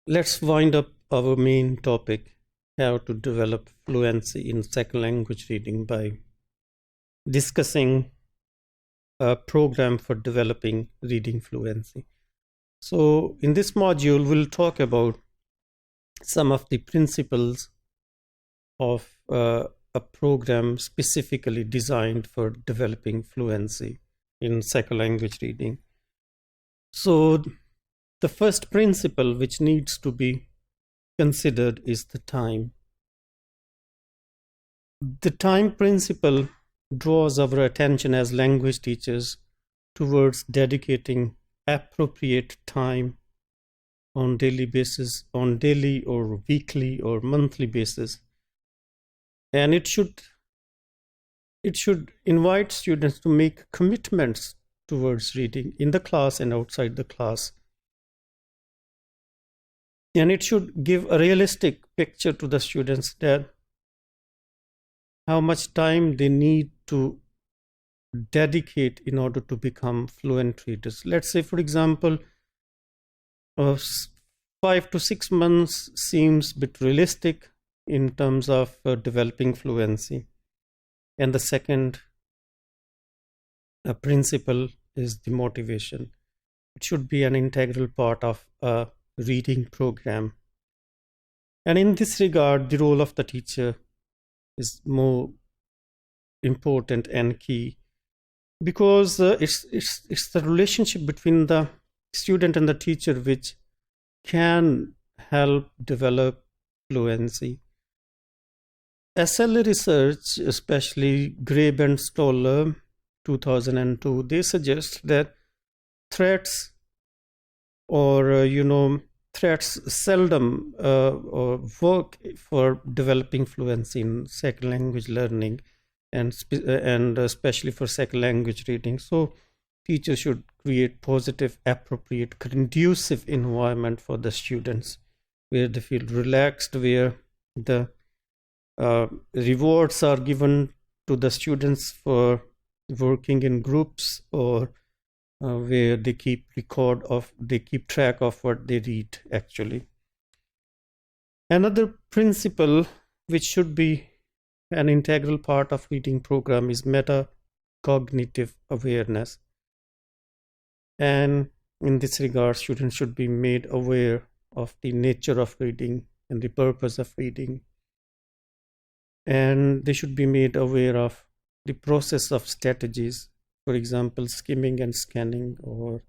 Let's wind up our main topic, how to develop fluency in second language reading, by discussing a program for developing reading fluency. So in this module, we'll talk about some of the principles of a program specifically designed for developing fluency in second language reading. So the first principle which needs to be considered is the time. The time principle draws our attention as language teachers towards dedicating appropriate time on daily basis, on daily or weekly or monthly basis. And it should invite students to make commitments towards reading in the class and outside the class. And it should give a realistic picture to the students that how much time they need to dedicate in order to become fluent readers. Let's say, for example, 5 to 6 months seems a bit realistic in terms of developing fluency. And the second principle is the motivation. It should be an integral part of a reading program. And in this regard, the role of the teacher is more important and key, because it's the relationship between the student and the teacher which can help develop fluency. SLA research, especially Grabe and Stoller, 2002, they suggest that threats seldom work for developing fluency in second language learning, and especially for second language reading. So teachers should create positive, appropriate, conducive environment for the students where they feel relaxed, where the rewards are given to the students for working in groups, or where they keep track of what they read actually. Another principle which should be an integral part of reading program is metacognitive awareness. And in this regard, students should be made aware of the nature of reading and the purpose of reading. And they should be made aware of the process of strategies, for example, skimming and scanning, or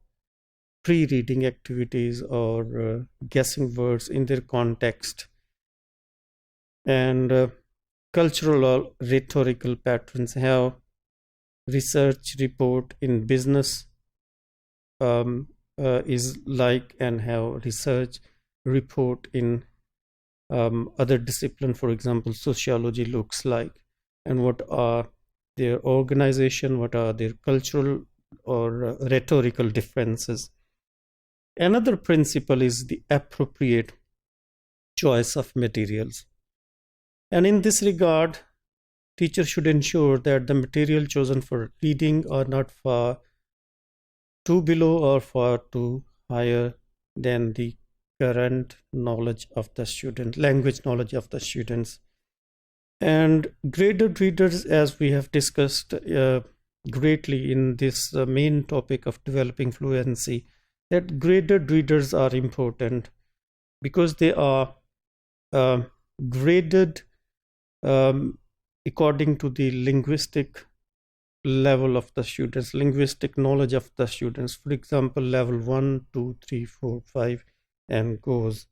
pre-reading activities, or guessing words in their context, and cultural or rhetorical patterns, how research report in business is like, and how research report in other discipline, for example, sociology, looks like, and what are their organization, what are their cultural or rhetorical differences. Another principle is the appropriate choice of materials. And in this regard, teachers should ensure that the material chosen for reading are not far too below or far too higher than the current knowledge of the student, language knowledge of the students. And graded readers, as we have discussed greatly in this main topic of developing fluency, that graded readers are important because they are graded according to the linguistic level of the students, linguistic knowledge of the students. For example, level 1, 2, 3, 4, 5, and goes.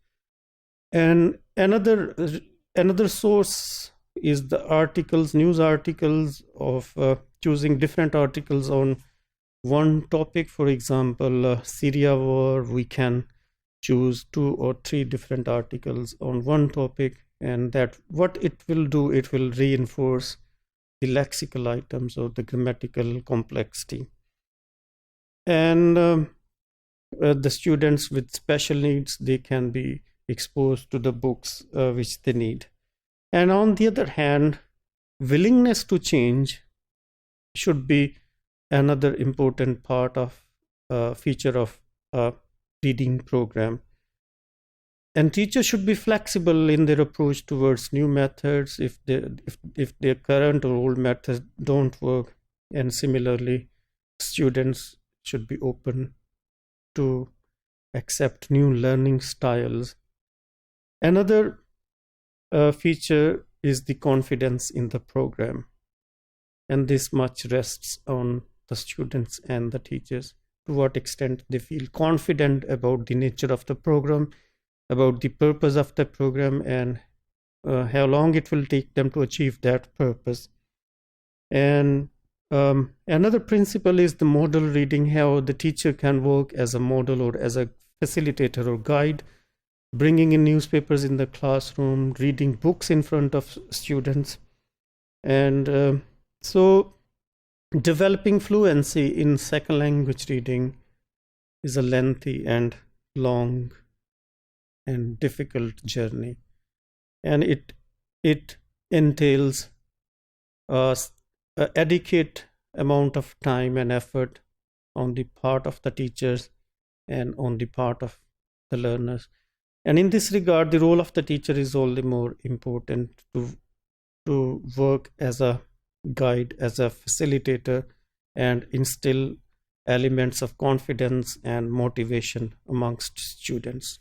And another source is the articles, news articles, of choosing different articles on one topic. For example, Syria war, we can choose 2 or 3 different articles on one topic, and that what it will do, it will reinforce the lexical items or the grammatical complexity. And the students with special needs, they can be exposed to the books which they need. And on the other hand, willingness to change should be another important part of feature of a reading program. And teachers should be flexible in their approach towards new methods if their current or old methods don't work. And similarly, students should be open to accept new learning styles. Another feature is the confidence in the program. And this much rests on the students and the teachers, to what extent they feel confident about the nature of the program, about the purpose of the program, and how long it will take them to achieve that purpose. And another principle is the model reading, how the teacher can work as a model or as a facilitator or guide, bringing in newspapers in the classroom, reading books in front of students. And so developing fluency in second language reading is a lengthy and long and difficult journey, and it entails a adequate amount of time and effort on the part of the teachers and on the part of the learners. And in this regard, the role of the teacher is all the more important to work as a guide, as a facilitator, and instill elements of confidence and motivation amongst students.